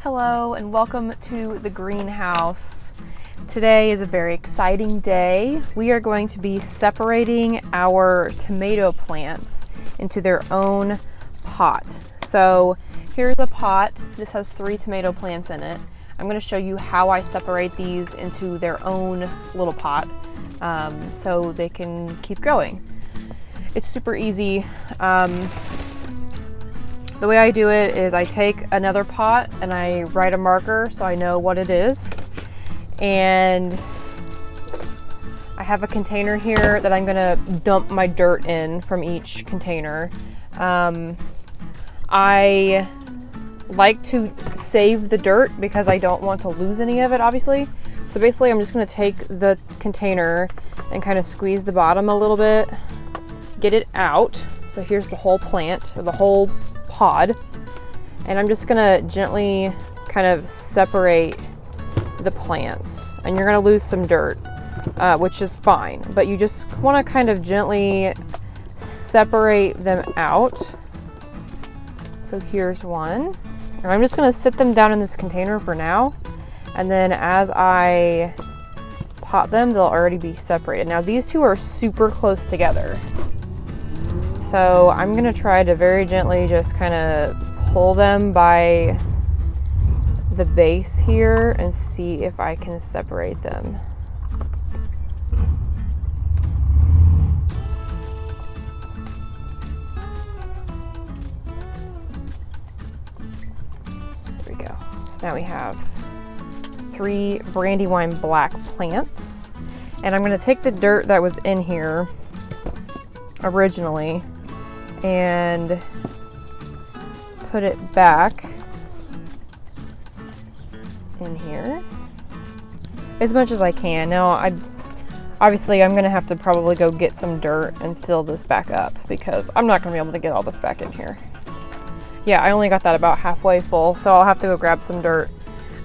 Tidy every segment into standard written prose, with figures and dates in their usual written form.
Hello and welcome to the greenhouse. Today is a very exciting day. We are going to be separating our tomato plants into their own pot. So here's a pot. This has 3 tomato plants in it. I'm going to show you how I separate these into their own little pot so they can keep growing. It's super easy. The way I do it is I take another pot and I write a marker so I know what it is. And I have a container here that I'm gonna dump my dirt in from each container. I like to save the dirt because I don't want to lose any of it, obviously. So basically I'm just gonna take the container and kind of squeeze the bottom a little bit, get it out. So here's the whole plant, or the whole pod, and I'm just gonna gently kind of separate the plants, and you're gonna lose some dirt, which is fine, but you just want to kind of gently separate them out. So here's one, and I'm just gonna sit them down in this container for now, and then as I pot them, they'll already be separated. Now these two are super close together, so I'm gonna try to very gently just kind of pull them by the base here and see if I can separate them. There we go. So now we have 3 brandywine black plants, and I'm gonna take the dirt that was in here originally and put it back in here as much as I can. Now obviously I'm gonna have to probably go get some dirt and fill this back up because I'm not gonna be able to get all this back in here. Yeah, I only got that about halfway full, so I'll have to go grab some dirt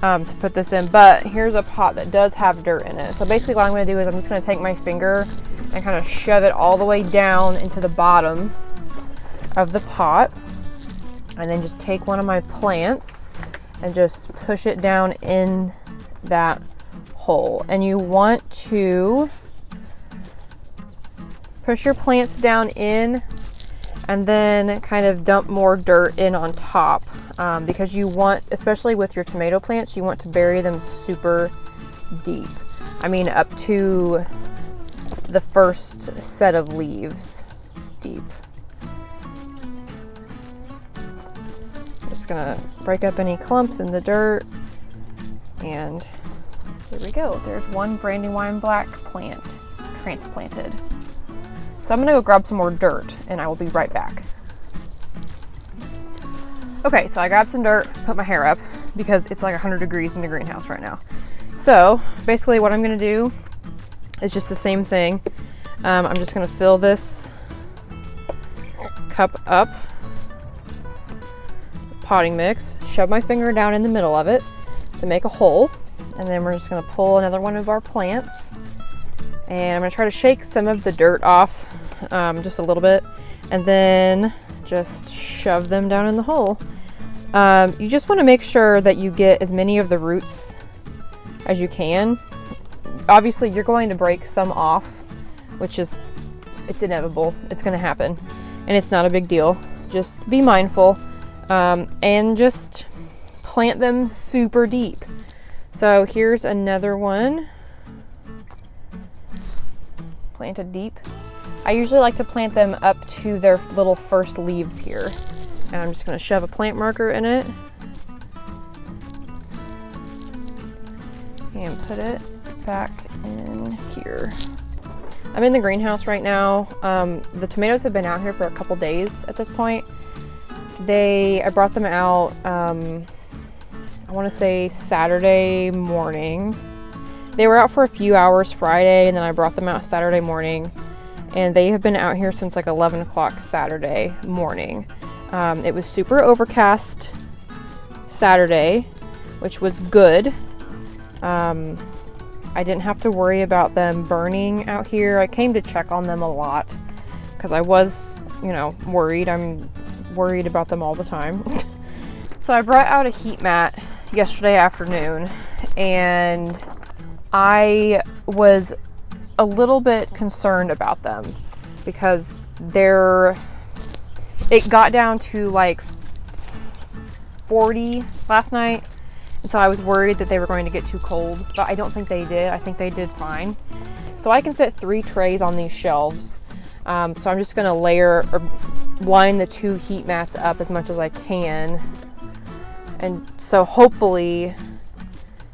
to put this in. But here's a pot that does have dirt in it. So basically what I'm gonna do is I'm just gonna take my finger and kind of shove it all the way down into the bottom of the pot, and then just take one of my plants and just push it down in that hole. And you want to push your plants down in and then kind of dump more dirt in on top, because you want, especially with your tomato plants, you want to bury them super deep. I mean up to the first set of leaves deep. Just gonna break up any clumps in the dirt, and there we go. There's one brandywine black plant transplanted. So I'm gonna go grab some more dirt and I will be right back. Okay, so I grabbed some dirt, put my hair up because it's like 100 degrees in the greenhouse right now. So basically what I'm gonna do is just the same thing. I'm just gonna fill this cup up, potting mix, shove my finger down in the middle of it to make a hole, and then we're just gonna pull another one of our plants, and I'm gonna try to shake some of the dirt off, just a little bit, and then just shove them down in the hole. You just want to make sure that you get as many of the roots as you can. Obviously you're going to break some off, which is, it's inevitable, it's gonna happen, and it's not a big deal. Just be mindful, and just plant them super deep. So here's another one planted deep. I usually like to plant them up to their little first leaves here, and I'm just gonna shove a plant marker in it and put it back in here. I'm in the greenhouse right now. The tomatoes have been out here for a couple days at this point. I brought them out, I want to say Saturday morning. They were out for a few hours Friday, and then I brought them out Saturday morning, and they have been out here since like 11 o'clock Saturday morning. It was super overcast Saturday, which was good. I didn't have to worry about them burning out here. I came to check on them a lot because I was, worried. I'm worried about them all the time. So I brought out a heat mat yesterday afternoon, and I was a little bit concerned about them because it got down to like 40 last night, and so I was worried that they were going to get too cold, but I don't think they did. I think they did fine. So I can fit 3 trays on these shelves. So I'm just going to layer or line the 2 heat mats up as much as I can. And so hopefully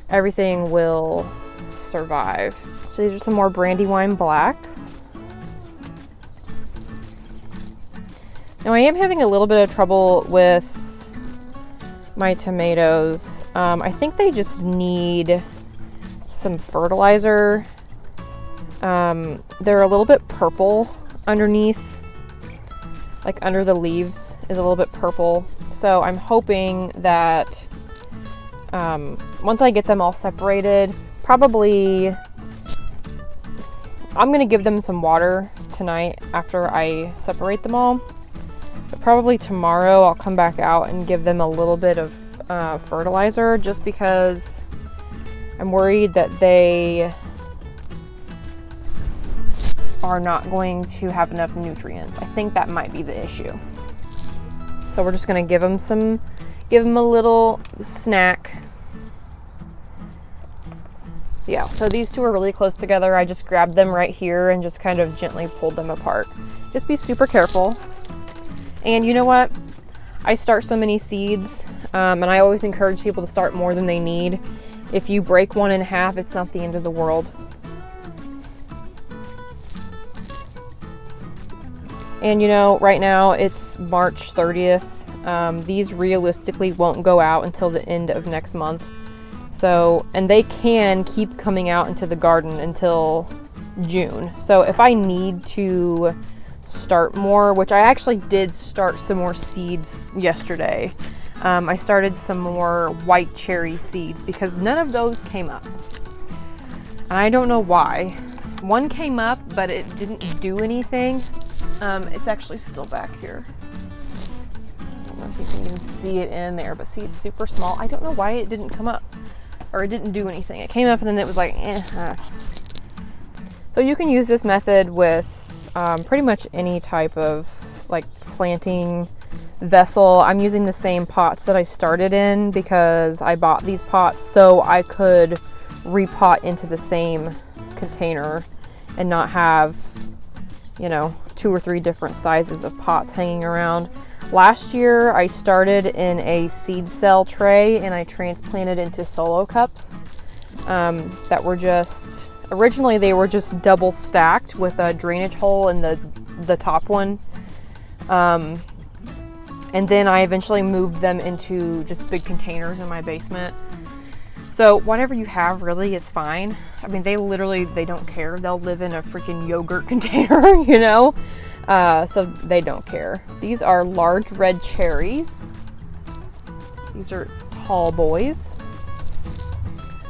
everything will survive. So these are some more Brandywine Blacks. Now I am having a little bit of trouble with my tomatoes. I think they just need some fertilizer. They're a little bit purple underneath, like under the leaves is a little bit purple. So I'm hoping that once I get them all separated, probably I'm gonna give them some water tonight after I separate them all. But probably tomorrow I'll come back out and give them a little bit of fertilizer, just because I'm worried that they are not going to have enough nutrients. I think that might be the issue. So we're just gonna give them a little snack. Yeah, so these 2 are really close together. I just grabbed them right here and just kind of gently pulled them apart. Just be super careful. And you know what? I start so many seeds, and I always encourage people to start more than they need. If you break one in half, it's not the end of the world. And you know, right now it's March 30th. These realistically won't go out until the end of next month. So, and they can keep coming out into the garden until June. So if I need to start more, which I actually did start some more seeds yesterday. I started some more white cherry seeds because none of those came up. And I don't know why. One came up, but it didn't do anything. It's actually still back here. I don't know if you can even see it in there, but see, it's super small. I don't know why it didn't come up, or it didn't do anything. It came up and then it was like, eh. So you can use this method with pretty much any type of like planting vessel. I'm using the same pots that I started in because I bought these pots so I could repot into the same container and not have, you know, 2 or 3 different sizes of pots hanging around. Last year I started in a seed cell tray and I transplanted into solo cups that were just, originally they were just double stacked with a drainage hole in the top one. And then I eventually moved them into just big containers in my basement. So whatever you have really is fine. I mean, they don't care. They'll live in a freaking yogurt container, you know? So they don't care. These are large red cherries. These are tall boys.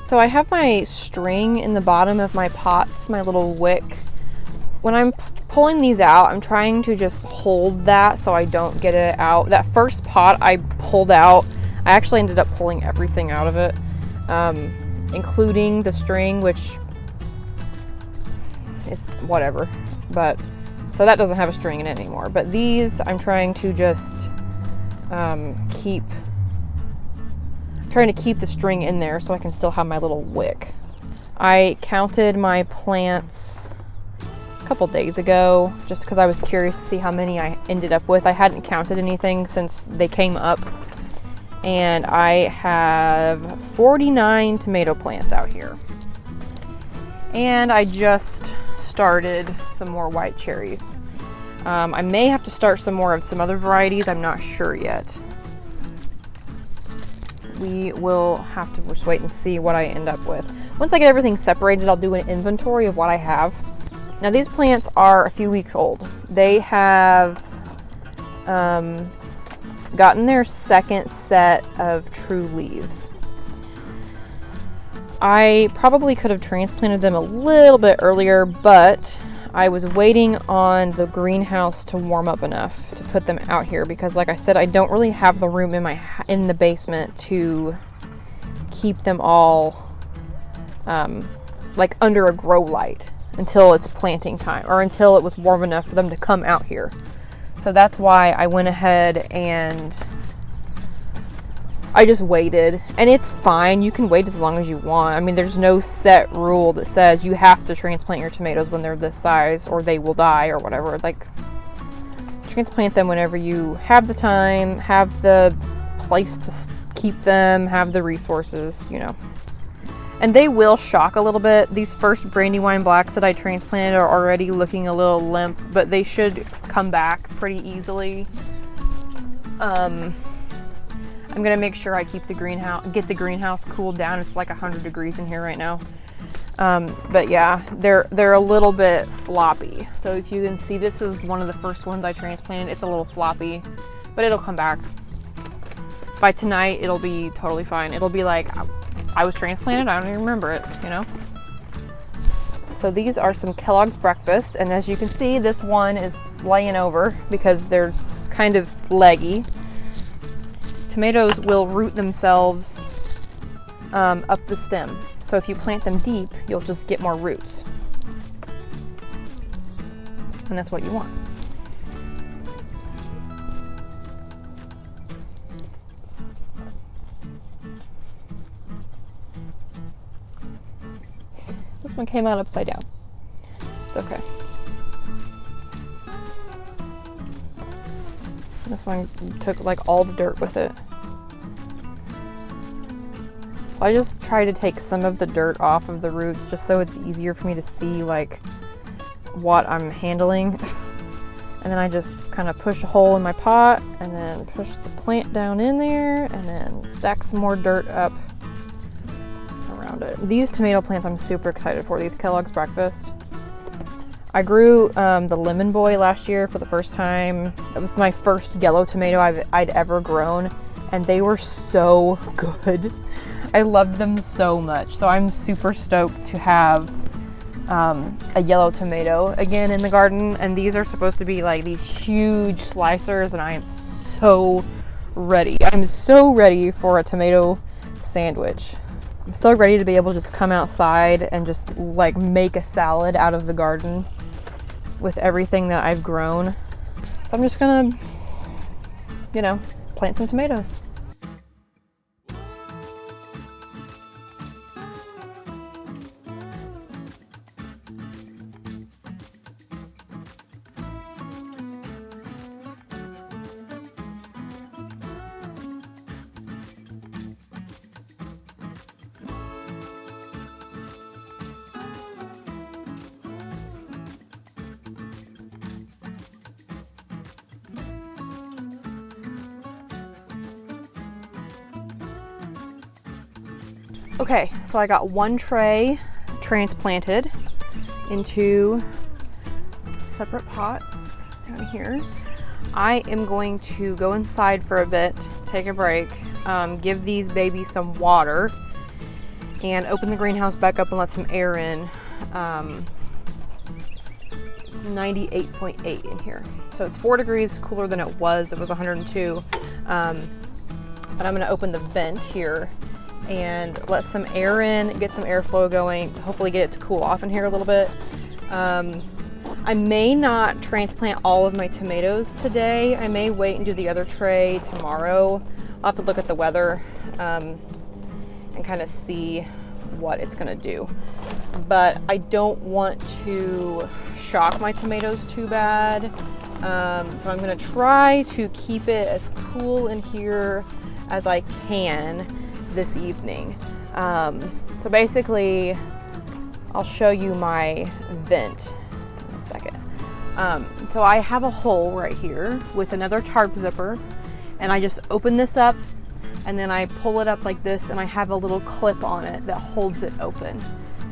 So I have my string in the bottom of my pots, my little wick. When I'm pulling these out, I'm trying to just hold that so I don't get it out. That first pot I pulled out, I actually ended up pulling everything out of it, including the string, which is whatever. But so that doesn't have a string in it anymore. But these, I'm trying to just keep the string in there so I can still have my little wick. I counted my plants a couple days ago just because I was curious to see how many I ended up with. I hadn't counted anything since they came up, and I have 49 tomato plants out here. And I just started some more white cherries. I may have to start some more of some other varieties. I'm not sure yet. We will have to just wait and see what I end up with. Once I get everything separated, I'll do an inventory of what I have. Now these plants are a few weeks old. They have gotten their second set of true leaves. I probably could have transplanted them a little bit earlier, but I was waiting on the greenhouse to warm up enough to put them out here because, like I said, I don't really have the room in the basement to keep them all like under a grow light until it's planting time or until it was warm enough for them to come out here. So that's why I went ahead and I just waited, and it's fine. You can wait as long as you want. I mean, there's no set rule that says you have to transplant your tomatoes when they're this size or they will die or whatever. Like, transplant them whenever you have the time, have the place to keep them, have the resources, you know. And they will shock a little bit. These first Brandywine Blacks that I transplanted are already looking a little limp, but they should come back pretty easily. I'm gonna make sure I keep the greenhouse cooled down. It's like 100 degrees in here right now. But yeah, they're a little bit floppy. So if you can see, this is one of the first ones I transplanted. It's a little floppy, but it'll come back. By tonight, it'll be totally fine. It'll be like, I was transplanted, I don't even remember it, you know? So these are some Kellogg's breakfast, and as you can see, this one is laying over because they're kind of leggy. Tomatoes will root themselves up the stem. So if you plant them deep, you'll just get more roots. And that's what you want. This one came out upside down. It's okay. This one took like all the dirt with it. I just try to take some of the dirt off of the roots just so it's easier for me to see like what I'm handling. And then I just kind of push a hole in my pot and then push the plant down in there and then stack some more dirt up around it. These tomato plants I'm super excited for, these Kellogg's breakfast. I grew the Lemon Boy last year for the first time. It was my first yellow tomato I'd ever grown, and they were so good. I loved them so much. So I'm super stoked to have a yellow tomato again in the garden. And these are supposed to be like these huge slicers, and I am so ready. I'm so ready for a tomato sandwich. I'm so ready to be able to just come outside and just like make a salad out of the garden with everything that I've grown. So I'm just gonna, you know, plant some tomatoes. Okay, so I got one tray transplanted into separate pots down here. I am going to go inside for a bit, take a break, give these babies some water, and open the greenhouse back up and let some air in. It's 98.8 in here. So it's 4 degrees cooler than it was. It was 102. But I'm gonna open the vent here and let some air in, get some airflow going, hopefully get it to cool off in here a little bit. I may not transplant all of my tomatoes today. I may wait and do the other tray tomorrow. I'll have to look at the weather and kind of see what it's gonna do. But I don't want to shock my tomatoes too bad. So I'm gonna try to keep it as cool in here as I can this evening. So basically, I'll show you my vent in a second. So I have a hole right here with another tarp zipper, and I just open this up and then I pull it up like this, and I have a little clip on it that holds it open.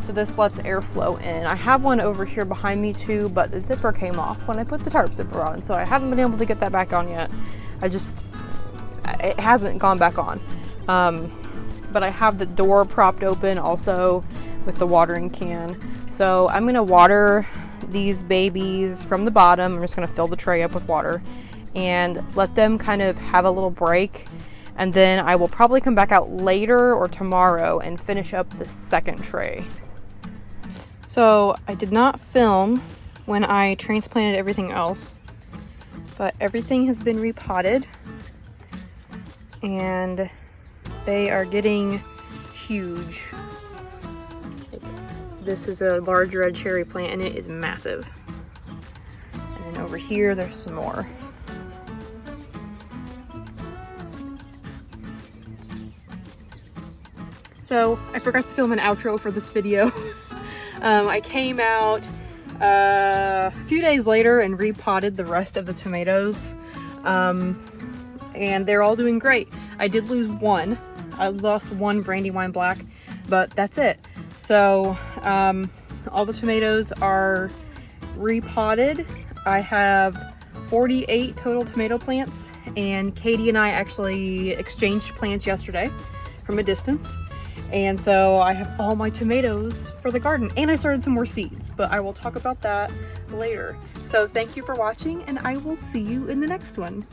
So this lets airflow in. I have one over here behind me too, but the zipper came off when I put the tarp zipper on, so I haven't been able to get that back on yet. It hasn't gone back on. But I have the door propped open also with the watering can. So I'm gonna water these babies from the bottom. I'm just gonna fill the tray up with water and let them kind of have a little break. And then I will probably come back out later or tomorrow and finish up the second tray. So I did not film when I transplanted everything else, but everything has been repotted and they are getting huge. This is a large red cherry plant and it is massive. And then over here, there's some more. So I forgot to film an outro for this video. I came out a few days later and repotted the rest of the tomatoes. And they're all doing great. I did lose one. I lost one Brandywine Black, but that's it. So all the tomatoes are repotted. I have 48 total tomato plants, and Katie and I actually exchanged plants yesterday from a distance. And so I have all my tomatoes for the garden, and I started some more seeds, but I will talk about that later. So thank you for watching, and I will see you in the next one.